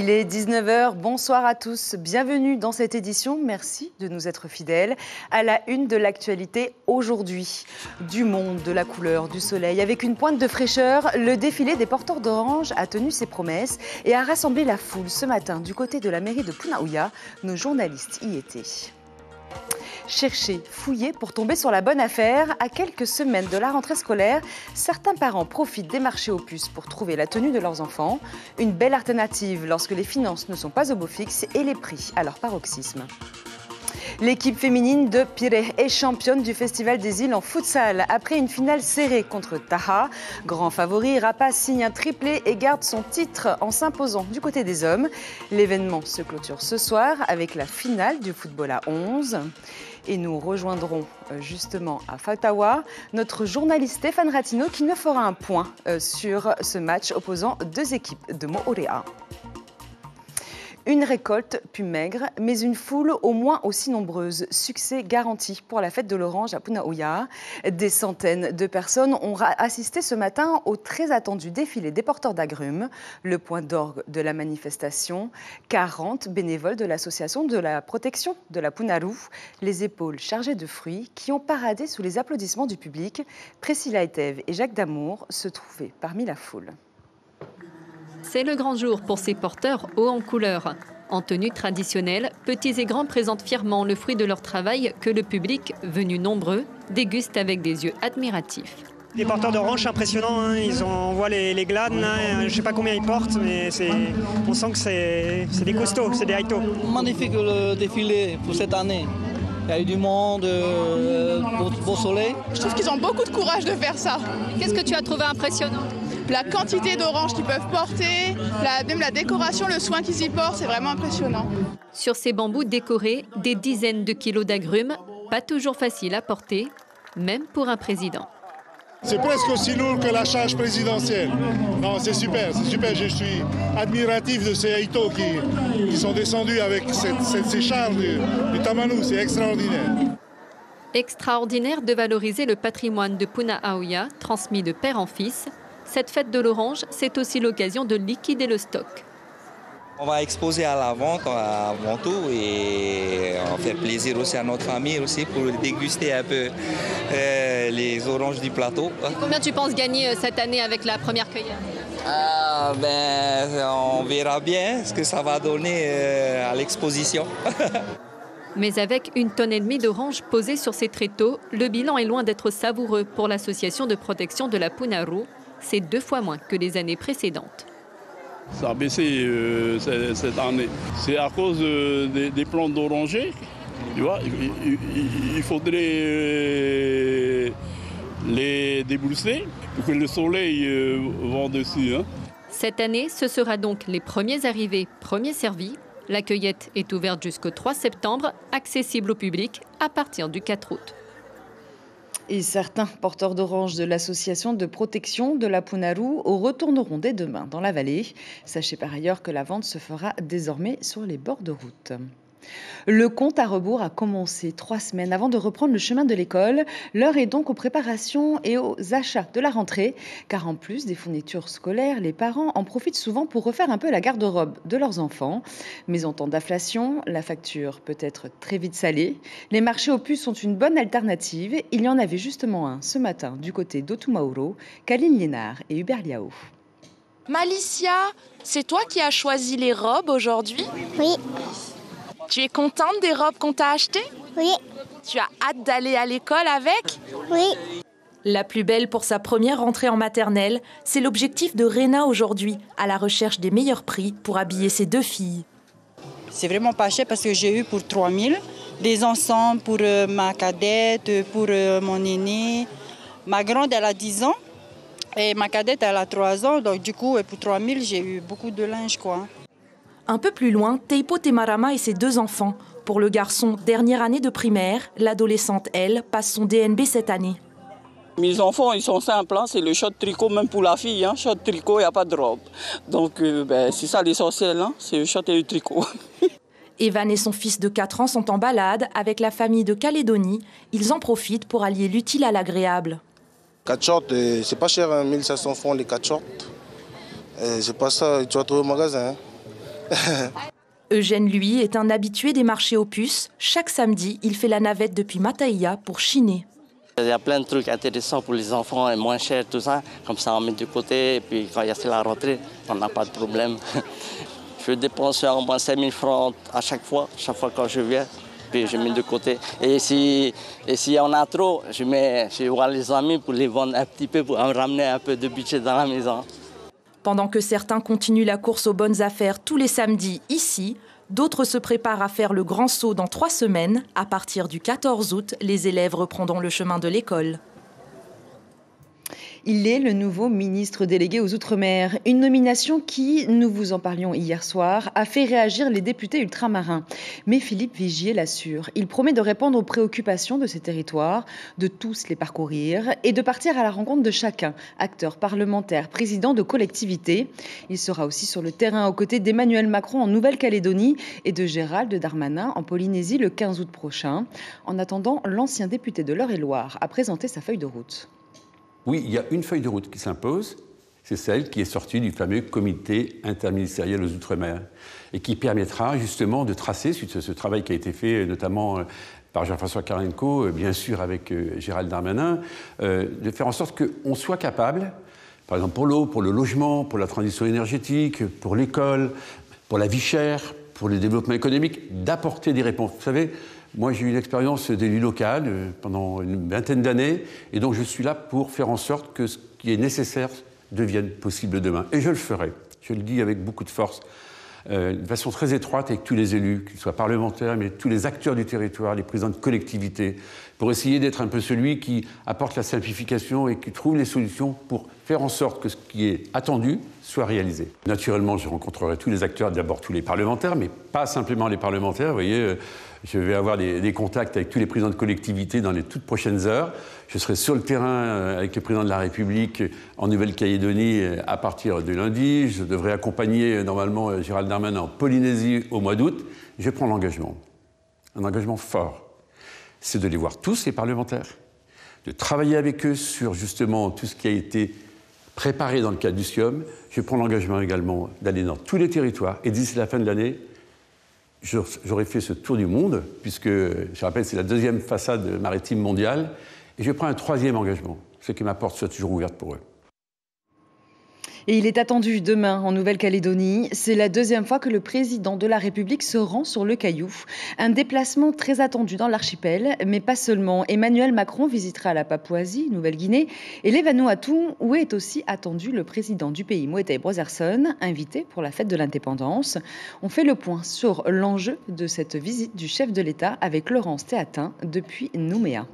Il est 19 h, bonsoir à tous, bienvenue dans cette édition, merci de nous être fidèles. À la une de l'actualité aujourd'hui, du monde, de la couleur, du soleil, avec une pointe de fraîcheur, le défilé des porteurs d'orange a tenu ses promesses et a rassemblé la foule ce matin du côté de la mairie de Punaouia. Nos journalistes y étaient. Chercher, fouiller pour tomber sur la bonne affaire. À quelques semaines de la rentrée scolaire, certains parents profitent des marchés aux puces pour trouver la tenue de leurs enfants. Une belle alternative lorsque les finances ne sont pas au beau fixe et les prix à leur paroxysme. L'équipe féminine de Pirée est championne du Festival des îles en futsal. Après une finale serrée contre Taha, grand favori, Rapace signe un triplé et garde son titre en s'imposant du côté des hommes. L'événement se clôture ce soir avec la finale du football à 11. Et nous rejoindrons justement à Fatawa notre journaliste Stéphane Ratino qui nous fera un point sur ce match opposant deux équipes de Moorea. Une récolte plus maigre, mais une foule au moins aussi nombreuse. Succès garanti pour la fête de l'Orange à Punaouia. Des centaines de personnes ont assisté ce matin au très attendu défilé des porteurs d'agrumes. Le point d'orgue de la manifestation, 40 bénévoles de l'association de la protection de la Punaru, les épaules chargées de fruits, qui ont paradé sous les applaudissements du public. Priscilla Etève et Jacques Damour se trouvaient parmi la foule. C'est le grand jour pour ces porteurs hauts en couleur. En tenue traditionnelle, petits et grands présentent fièrement le fruit de leur travail que le public, venu nombreux, déguste avec des yeux admiratifs. Les porteurs d'orange, impressionnants, hein. On voit les glades, hein. Je ne sais pas combien ils portent, mais on sent que c'est des costauds, c'est des haïtos. Magnifique le défilé pour cette année. Il y a eu du monde, beau soleil. Je trouve qu'ils ont beaucoup de courage de faire ça. Qu'est-ce que tu as trouvé impressionnant ? La quantité d'oranges qu'ils peuvent porter, même la décoration, le soin qu'ils y portent, c'est vraiment impressionnant. Sur ces bambous décorés, des dizaines de kilos d'agrumes, pas toujours facile à porter, même pour un président. C'est presque aussi lourd que la charge présidentielle. Non, c'est super, c'est super. Je suis admiratif de ces haïtos qui sont descendus avec ces charges du Tamanou. C'est extraordinaire. Extraordinaire de valoriser le patrimoine de Punaouia, transmis de père en fils. Cette fête de l'orange, c'est aussi l'occasion de liquider le stock. On va exposer à la vente avant tout et on va faire plaisir aussi à notre famille aussi pour déguster un peu les oranges du plateau. Combien tu penses gagner cette année avec la première cueillette ? On verra bien ce que ça va donner à l'exposition. Mais avec 1,5 tonnes d'oranges posées sur ces tréteaux, le bilan est loin d'être savoureux pour l'association de protection de la Punaru. C'est 2 fois moins que les années précédentes. Ça a baissé cette année. C'est à cause des plantes d'oranger. Tu vois, il faudrait les débrousser pour que le soleil va dessus. Hein. Cette année, ce sera donc les premiers arrivés, premiers servis. La cueillette est ouverte jusqu'au 3 septembre, accessible au public à partir du 4 août. Et certains porteurs d'orange de l'association de protection de la Punaru retourneront dès demain dans la vallée. Sachez par ailleurs que la vente se fera désormais sur les bords de route. Le compte à rebours a commencé 3 semaines avant de reprendre le chemin de l'école. L'heure est donc aux préparations et aux achats de la rentrée. Car en plus des fournitures scolaires, les parents en profitent souvent pour refaire un peu la garde-robe de leurs enfants. Mais en temps d'inflation, la facture peut être très vite salée. Les marchés aux puces sont une bonne alternative. Il y en avait justement un ce matin du côté d'Otumauro, Kaline Liénard et Hubert Liao. Malicia, c'est toi qui as choisi les robes aujourd'hui ? Oui. Tu es contente des robes qu'on t'a achetées ? Oui. Tu as hâte d'aller à l'école avec ? Oui. La plus belle pour sa première rentrée en maternelle, c'est l'objectif de Réna aujourd'hui, à la recherche des meilleurs prix pour habiller ses 2 filles. C'est vraiment pas cher parce que j'ai eu pour 3 000 des ensembles pour ma cadette, pour mon aîné. Ma grande, elle a 10 ans et ma cadette, elle a 3 ans. Donc du coup, pour 3 000, j'ai eu beaucoup de linge, quoi. Un peu plus loin, Teipo Temarama et ses 2 enfants. Pour le garçon, dernière année de primaire, l'adolescente, elle, passe son DNB cette année. Mes enfants, ils sont simples, hein. C'est le short tricot, même pour la fille. Hein. Short tricot, il n'y a pas de robe. Donc, c'est ça l'essentiel, hein. C'est le short et le tricot. Evan et son fils de 4 ans sont en balade avec la famille de Calédonie. Ils en profitent pour allier l'utile à l'agréable. 4 shorts, c'est pas cher, hein, 1500 francs les 4 shorts. C'est pas ça, tu vas trouver au magasin. Hein. Eugène, lui, est un habitué des marchés aux puces. Chaque samedi, il fait la navette depuis Mataïa pour chiner. Il y a plein de trucs intéressants pour les enfants et moins cher, tout ça. Comme ça, on met de côté et puis quand il y a la rentrée, on n'a pas de problème. Je dépense au moins 5 000 francs à chaque fois quand je viens. Puis je mets de côté. Et si on a trop, je vois les amis pour les vendre un petit peu, pour ramener un peu de budget dans la maison. Pendant que certains continuent la course aux bonnes affaires tous les samedis ici, d'autres se préparent à faire le grand saut dans 3 semaines. À partir du 14 août, les élèves reprendront le chemin de l'école. Il est le nouveau ministre délégué aux Outre-mer. Une nomination qui, nous vous en parlions hier soir, a fait réagir les députés ultramarins. Mais Philippe Vigier l'assure, il promet de répondre aux préoccupations de ces territoires, de tous les parcourir et de partir à la rencontre de chacun, acteurs parlementaires, présidents de collectivités. Il sera aussi sur le terrain aux côtés d'Emmanuel Macron en Nouvelle-Calédonie et de Gérald Darmanin en Polynésie le 15 août prochain. En attendant, l'ancien député de l'Eure-et-Loir a présenté sa feuille de route. Oui, il y a une feuille de route qui s'impose, c'est celle qui est sortie du fameux comité interministériel aux Outre-mer et qui permettra justement de tracer, suite à ce travail qui a été fait notamment par Jean-François Carenco, bien sûr avec Gérald Darmanin, de faire en sorte qu'on soit capable, par exemple pour l'eau, pour le logement, pour la transition énergétique, pour l'école, pour la vie chère, pour le développement économique, d'apporter des réponses. Vous savez, moi, j'ai eu une expérience d'élu local pendant une vingtaine d'années, et donc je suis là pour faire en sorte que ce qui est nécessaire devienne possible demain. Et je le ferai, je le dis avec beaucoup de force, de façon très étroite avec tous les élus, qu'ils soient parlementaires, mais tous les acteurs du territoire, les présidents de collectivités, pour essayer d'être un peu celui qui apporte la simplification et qui trouve les solutions pour faire en sorte que ce qui est attendu soit réalisé. Naturellement, je rencontrerai tous les acteurs, d'abord tous les parlementaires, mais pas simplement les parlementaires, vous voyez. Je vais avoir des contacts avec tous les présidents de collectivités dans les toutes prochaines heures. Je serai sur le terrain avec le président de la République en Nouvelle-Calédonie à partir de lundi. Je devrais accompagner normalement Gérald Darmanin en Polynésie au mois d'août. Je prends l'engagement, un engagement fort. C'est de les voir tous, les parlementaires, de travailler avec eux sur justement tout ce qui a été préparé dans le cadre du SIOM. Je prends l'engagement également d'aller dans tous les territoires et d'ici la fin de l'année, j'aurais fait ce tour du monde, puisque, je rappelle, c'est la 2e façade maritime mondiale, et je prends un 3e engagement, c'est que ma porte soit toujours ouverte pour eux. Et il est attendu demain en Nouvelle-Calédonie. C'est la 2e fois que le président de la République se rend sur le Caillou. Un déplacement très attendu dans l'archipel, mais pas seulement. Emmanuel Macron visitera la Papouasie, Nouvelle-Guinée, et les Vanuatu, où est aussi attendu le président du pays, Moetai Brotherson, invité pour la fête de l'indépendance. On fait le point sur l'enjeu de cette visite du chef de l'État avec Laurence Théatin depuis Nouméa.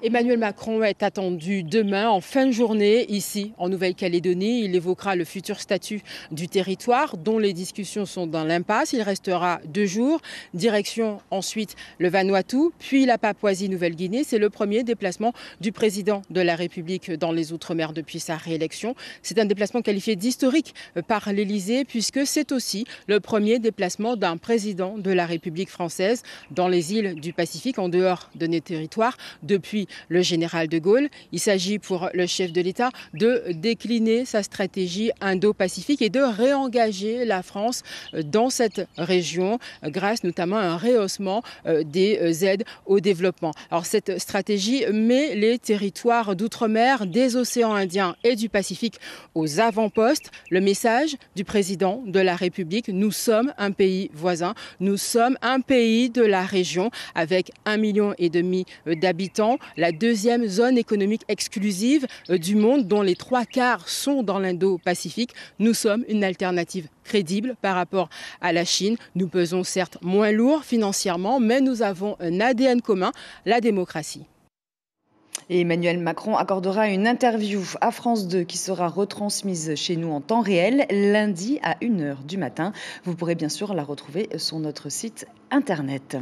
Emmanuel Macron est attendu demain en fin de journée ici en Nouvelle-Calédonie. Il évoquera le futur statut du territoire dont les discussions sont dans l'impasse. Il restera 2 jours. Direction ensuite le Vanuatu, puis la Papouasie-Nouvelle-Guinée. C'est le premier déplacement du président de la République dans les Outre-mer depuis sa réélection. C'est un déplacement qualifié d'historique par l'Élysée puisque c'est aussi le premier déplacement d'un président de la République française dans les îles du Pacifique en dehors de nos territoires depuis le général de Gaulle. Il s'agit pour le chef de l'État de décliner sa stratégie indo-pacifique et de réengager la France dans cette région grâce notamment à un rehaussement des aides au développement. Alors cette stratégie met les territoires d'outre-mer, des océans Indiens et du Pacifique aux avant-postes. Le message du président de la République, nous sommes un pays voisin, nous sommes un pays de la région avec 1,5 million d'habitants. La 2e zone économique exclusive du monde dont les 3/4 sont dans l'Indo-Pacifique. Nous sommes une alternative crédible par rapport à la Chine. Nous pesons certes moins lourd financièrement, mais nous avons un ADN commun, la démocratie. Et Emmanuel Macron accordera une interview à France 2 qui sera retransmise chez nous en temps réel lundi à 1h du matin. Vous pourrez bien sûr la retrouver sur notre site Internet.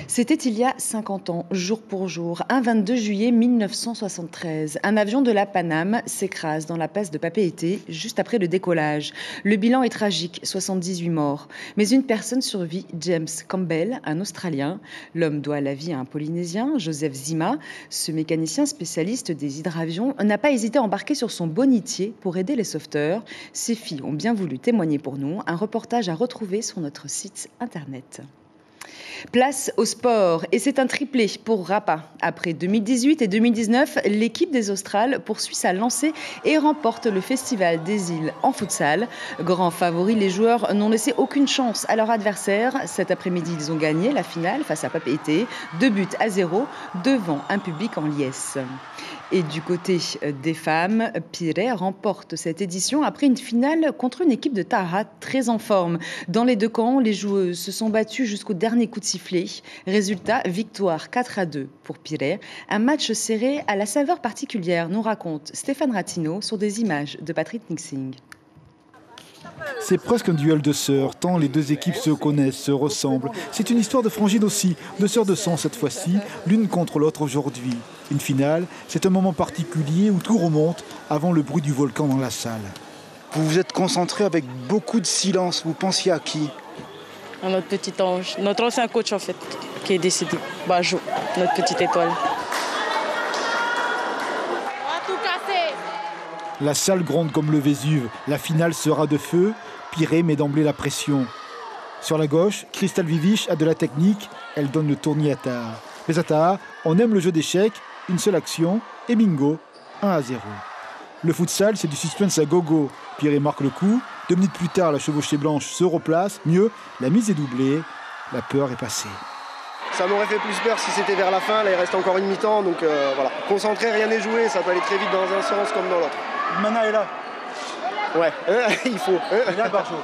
C'était il y a 50 ans, jour pour jour, un 22 juillet 1973. Un avion de la Paname s'écrase dans la place de Papeete juste après le décollage. Le bilan est tragique, 78 morts. Mais une personne survit, James Campbell, un Australien. L'homme doit la vie à un Polynésien, Joseph Zima. Ce mécanicien spécialiste des hydravions n'a pas hésité à embarquer sur son bonitier pour aider les sauveteurs. Ces filles ont bien voulu témoigner pour nous. Un reportage à retrouver sur notre site Internet. Place au sport, et c'est un triplé pour Rapa. Après 2018 et 2019, l'équipe des Australes poursuit sa lancée et remporte le Festival des îles en futsal. Grand favori, les joueurs n'ont laissé aucune chance à leur adversaire. Cet après-midi, ils ont gagné la finale face à Papeete, 2-0 devant un public en liesse. Et du côté des femmes, Pirée remporte cette édition après une finale contre une équipe de Taha très en forme. Dans les deux camps, les joueuses se sont battues jusqu'au dernier coup de sifflet. Résultat, victoire 4-2 pour Pirée. Un match serré à la saveur particulière, nous raconte Stéphane Ratino sur des images de Patrick Nixing. C'est presque un duel de sœurs, tant les deux équipes se connaissent, se ressemblent. C'est une histoire de frangines aussi, de sœurs de sang cette fois-ci, l'une contre l'autre aujourd'hui. Une finale, c'est un moment particulier où tout remonte avant le bruit du volcan dans la salle. Vous vous êtes concentré avec beaucoup de silence, vous pensiez à qui? À notre petit ange, notre ancien coach en fait, qui est décédé, Bajo, notre petite étoile. La salle gronde comme le Vésuve. La finale sera de feu. Pirée met d'emblée la pression. Sur la gauche, Crystal Vivich a de la technique. Elle donne le tournis à Taha. Mais à Taha, on aime le jeu d'échecs. Une seule action et bingo, 1-0. Le futsal, c'est du suspense à gogo. Pirée marque le coup. 2 minutes plus tard, la chevauchée blanche se replace. Mieux, la mise est doublée. La peur est passée. Ça m'aurait fait plus peur si c'était vers la fin. Là, il reste encore une mi-temps. Donc voilà, concentré, rien n'est joué. Ça peut aller très vite dans un sens comme dans l'autre. Mana est là. Ouais, il faut. Il est là, Barjo.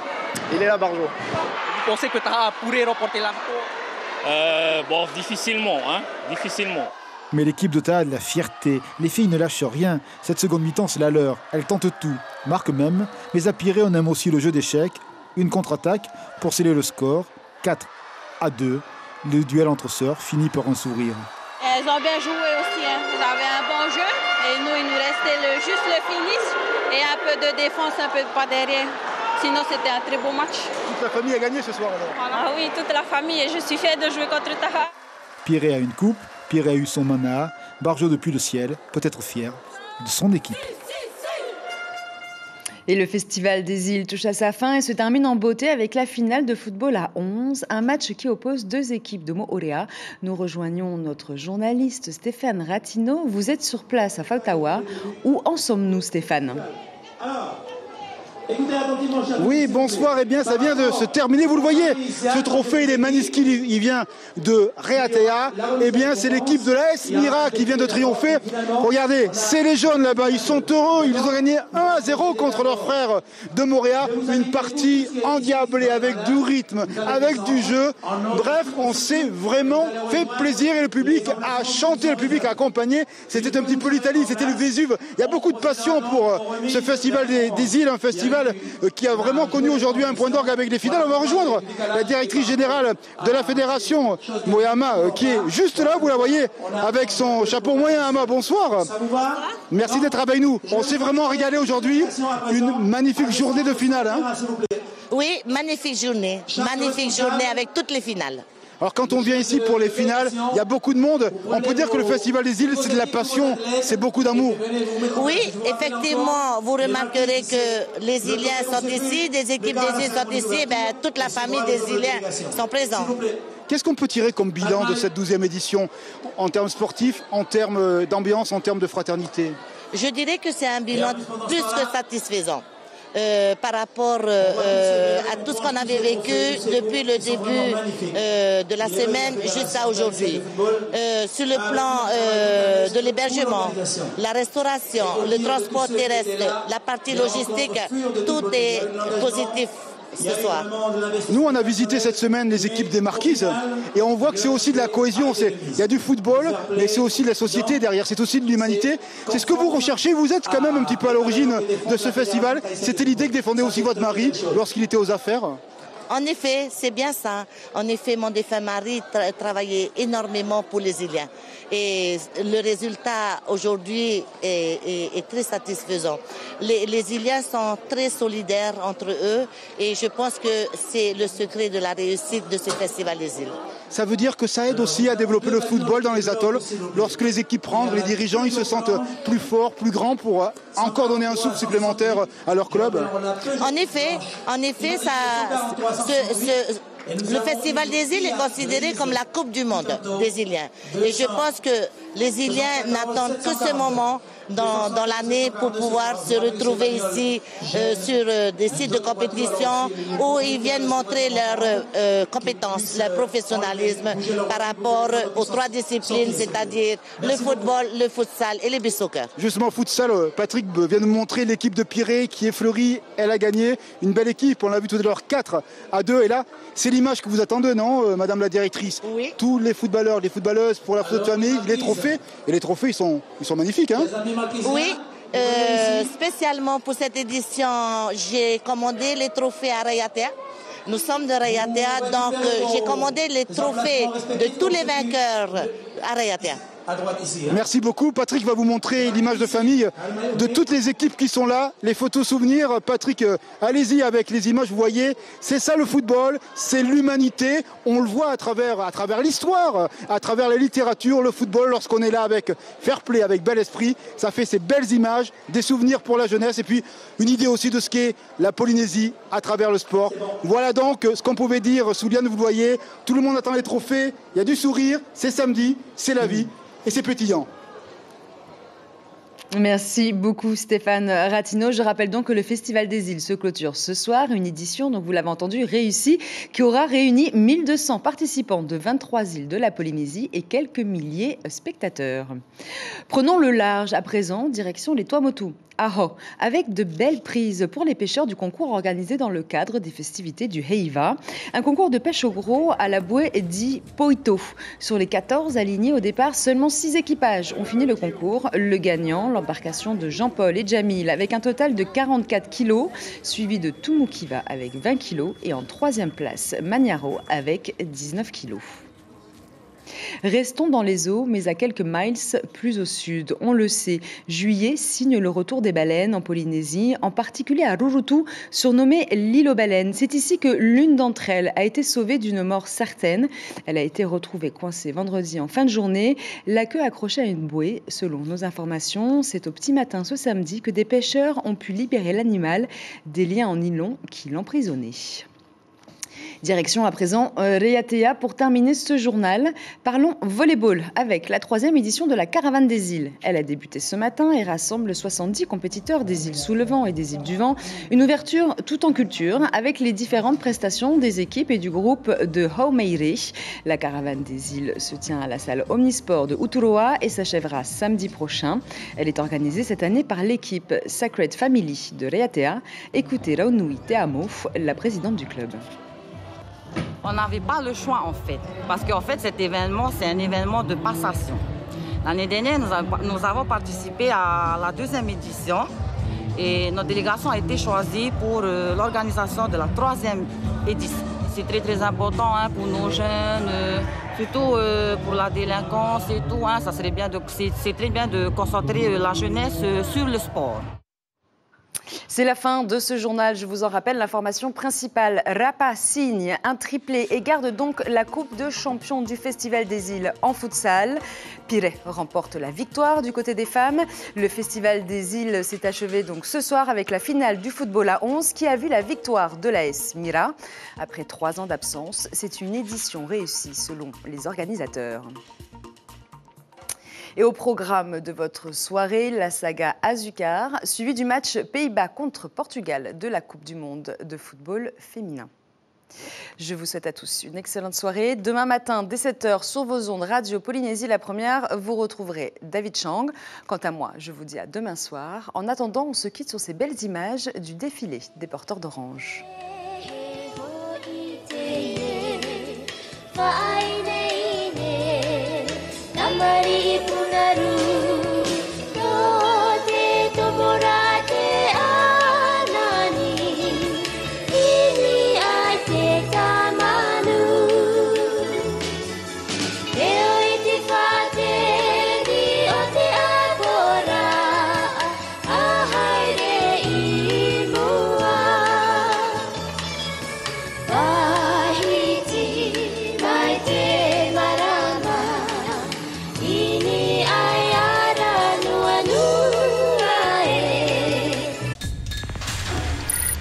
Il est là, Barjo. Vous pensez que Taha pourrait remporter la victoire? Bon, difficilement, hein. Difficilement. Mais l'équipe de Taha a de la fierté. Les filles ne lâchent rien. Cette seconde mi-temps, c'est la leur. Elles tentent tout, marquent même. Mais à Pirée, on aime aussi le jeu d'échecs. Une contre-attaque pour sceller le score. 4-2. Le duel entre sœurs finit par un sourire. Elles ont bien joué aussi. Hein. Vous avez un bon jeu. Et nous, il nous restait juste le finish et un peu de défense, un peu de pas derrière. Sinon, c'était un très beau match. Toute la famille a gagné ce soir alors? Ah oui, toute la famille. Et je suis fière de jouer contre Taha. Pirée a une coupe. Pirée a eu son mana. Barjo depuis le ciel, peut-être fier de son équipe. Et le Festival des îles touche à sa fin et se termine en beauté avec la finale de football à 11, un match qui oppose deux équipes de Moorea. Nous rejoignons notre journaliste Stéphane Ratino. Vous êtes sur place à Fautawa. Où en sommes-nous, Stéphane ? Oui, bonsoir. Eh bien, ça vient de se terminer. Vous le voyez, ce trophée, il est magnifique. Il vient de Reatea. Eh bien, c'est l'équipe de l'AS Mira qui vient de triompher. Regardez, c'est les jaunes là-bas. Ils sont heureux. Ils ont gagné 1-0 contre leurs frères de Moorea. Une partie endiablée avec du rythme, avec du jeu. Bref, on s'est vraiment fait plaisir et le public a chanté, le public a accompagné. C'était un petit peu l'Italie, c'était le Vésuve. Il y a beaucoup de passion pour ce festival des îles, un festival qui a vraiment connu aujourd'hui un point d'orgue avec les finales. On va rejoindre la directrice générale de la fédération, Moyama, qui est juste là, vous la voyez, avec son chapeau moyen. Ama, bonsoir. Merci d'être avec nous. On s'est vraiment régalé aujourd'hui. Une magnifique journée de finale. Hein. Oui, magnifique journée avec toutes les finales. Alors quand on vient ici pour les finales, il y a beaucoup de monde. On peut dire que le Festival des îles, c'est de la passion, c'est beaucoup d'amour. Oui, effectivement, vous remarquerez que les Iliens sont ici, des équipes des îles sont ici, ben, toute la famille des Iliens sont présents. Qu'est-ce qu'on peut tirer comme bilan de cette 12e édition en termes sportifs, en termes d'ambiance, en termes de fraternité? Je dirais que c'est un bilan plus que satisfaisant. Par rapport à tout ce qu'on avait vécu depuis le début de la semaine jusqu'à aujourd'hui. Sur le plan de l'hébergement, la restauration, le transport terrestre, la partie logistique, tout est positif. Ce soir. Nous, on a visité cette semaine les équipes des Marquises et on voit que c'est aussi de la cohésion. Il y a du football, mais c'est aussi de la société derrière, c'est aussi de l'humanité. C'est ce que vous recherchez. Vous êtes quand même un petit peu à l'origine de ce festival. C'était l'idée que défendait aussi votre mari lorsqu'il était aux affaires. En effet, c'est bien ça. En effet, mon défunt mari travaillait énormément pour les Iliens. Et le résultat aujourd'hui est très satisfaisant. Les Iliens sont très solidaires entre eux et je pense que c'est le secret de la réussite de ce Festival des Îles. Ça veut dire que ça aide aussi à développer le football dans les atolls. Lorsque les équipes rentrent, les dirigeants, ils se sentent plus forts, plus grands pour encore donner un souffle supplémentaire à leur club. En effet, le Festival des Îles est considéré comme la Coupe du Monde des Iliens. Et je pense que les Iliens n'attendent que ce moment dans l'année pour pouvoir se retrouver ici sur des sites de compétition où ils viennent montrer leurs compétences, leur professionnalisme par rapport aux 3 disciplines, c'est-à-dire le football, le futsal et le beach soccer. Justement, futsal, Patrick vient nous montrer l'équipe de Pirée qui est fleurie. Elle a gagné une belle équipe, on l'a vu tout à l'heure, 4-2. Et là, c'est l'image que vous attendez, non, Madame la directrice? Oui. Tous les footballeurs, les footballeuses pour la photo de famille, les trophées. Et les trophées, ils sont magnifiques, hein? Oui, spécialement pour cette édition, j'ai commandé les trophées à Rayatea. Nous sommes de Rayatea, donc j'ai commandé les trophées de tous les vainqueurs à Rayatea. Merci beaucoup. Patrick va vous montrer l'image de famille de toutes les équipes qui sont là, les photos souvenirs. Patrick, allez-y avec les images, vous voyez, c'est ça le football, c'est l'humanité. On le voit à travers l'histoire, à travers la littérature, le football, lorsqu'on est là avec fair play, avec bel esprit, ça fait ces belles images, des souvenirs pour la jeunesse et puis une idée aussi de ce qu'est la Polynésie à travers le sport. Voilà donc ce qu'on pouvait dire. Souliane, vous le voyez, tout le monde attend les trophées, il y a du sourire, c'est samedi, c'est la vie. Et c'est pétillant. Merci beaucoup Stéphane Rattino. Je rappelle donc que le Festival des Îles se clôture ce soir, une édition, donc vous l'avez entendu, réussie, qui aura réuni 1200 participants de 23 îles de la Polynésie et quelques milliers de spectateurs. Prenons le large à présent, direction les Tuamotu. Aho, avec de belles prises pour les pêcheurs du concours organisé dans le cadre des festivités du Heiva. Un concours de pêche au gros à la bouée dit Poito. Sur les 14 alignés au départ, seulement 6 équipages ont fini le concours. Le gagnant, l'embarcation de Jean-Paul et Jamil, avec un total de 44 kilos, suivi de Tumukiva avec 20 kilos et en 3e place, Maniaro avec 19 kilos. Restons dans les eaux, mais à quelques miles plus au sud. On le sait, juillet signe le retour des baleines en Polynésie, en particulier à Rurutu, surnommée l'île aux baleines. C'est ici que l'une d'entre elles a été sauvée d'une mort certaine. Elle a été retrouvée coincée vendredi en fin de journée, la queue accrochée à une bouée. Selon nos informations, c'est au petit matin ce samedi que des pêcheurs ont pu libérer l'animal des liens en nylon qui l'emprisonnaient. Direction à présent Rayatea pour terminer ce journal. Parlons volleyball avec la 3e édition de la Caravane des îles. Elle a débuté ce matin et rassemble 70 compétiteurs des îles sous le vent et des îles du vent. Une ouverture tout en culture avec les différentes prestations des équipes et du groupe de Haumeire. La Caravane des îles se tient à la salle Omnisport de Uturoa et s'achèvera samedi prochain. Elle est organisée cette année par l'équipe Sacred Family de Rayatea. Écoutez Raunui Teamo, la présidente du club. On n'avait pas le choix en fait, parce qu'en fait cet événement, c'est un événement de passation. L'année dernière, nous avons participé à la 2e édition et notre délégation a été choisie pour l'organisation de la 3e édition. C'est très important pour nos jeunes, surtout pour la délinquance et tout. C'est très bien de concentrer la jeunesse sur le sport. C'est la fin de ce journal. Je vous en rappelle l'information principale. Rapa signe un triplé et garde donc la Coupe de champion du Festival des îles en futsal. Pirée remporte la victoire du côté des femmes. Le Festival des îles s'est achevé donc ce soir avec la finale du football à 11 qui a vu la victoire de l'AS Mira. Après 3 ans d'absence, c'est une édition réussie selon les organisateurs. Et au programme de votre soirée, la saga Azucar, suivie du match Pays-Bas contre Portugal de la Coupe du Monde de football féminin. Je vous souhaite à tous une excellente soirée. Demain matin, dès 7h, sur vos ondes Radio Polynésie, la première, vous retrouverez David Chang. Quant à moi, je vous dis à demain soir. En attendant, on se quitte sur ces belles images du défilé des porteurs d'orange. Mari punaru, tote tomorate anani, ini ate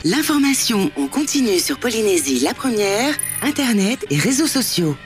L'information en continu sur Polynésie la première, Internet et réseaux sociaux.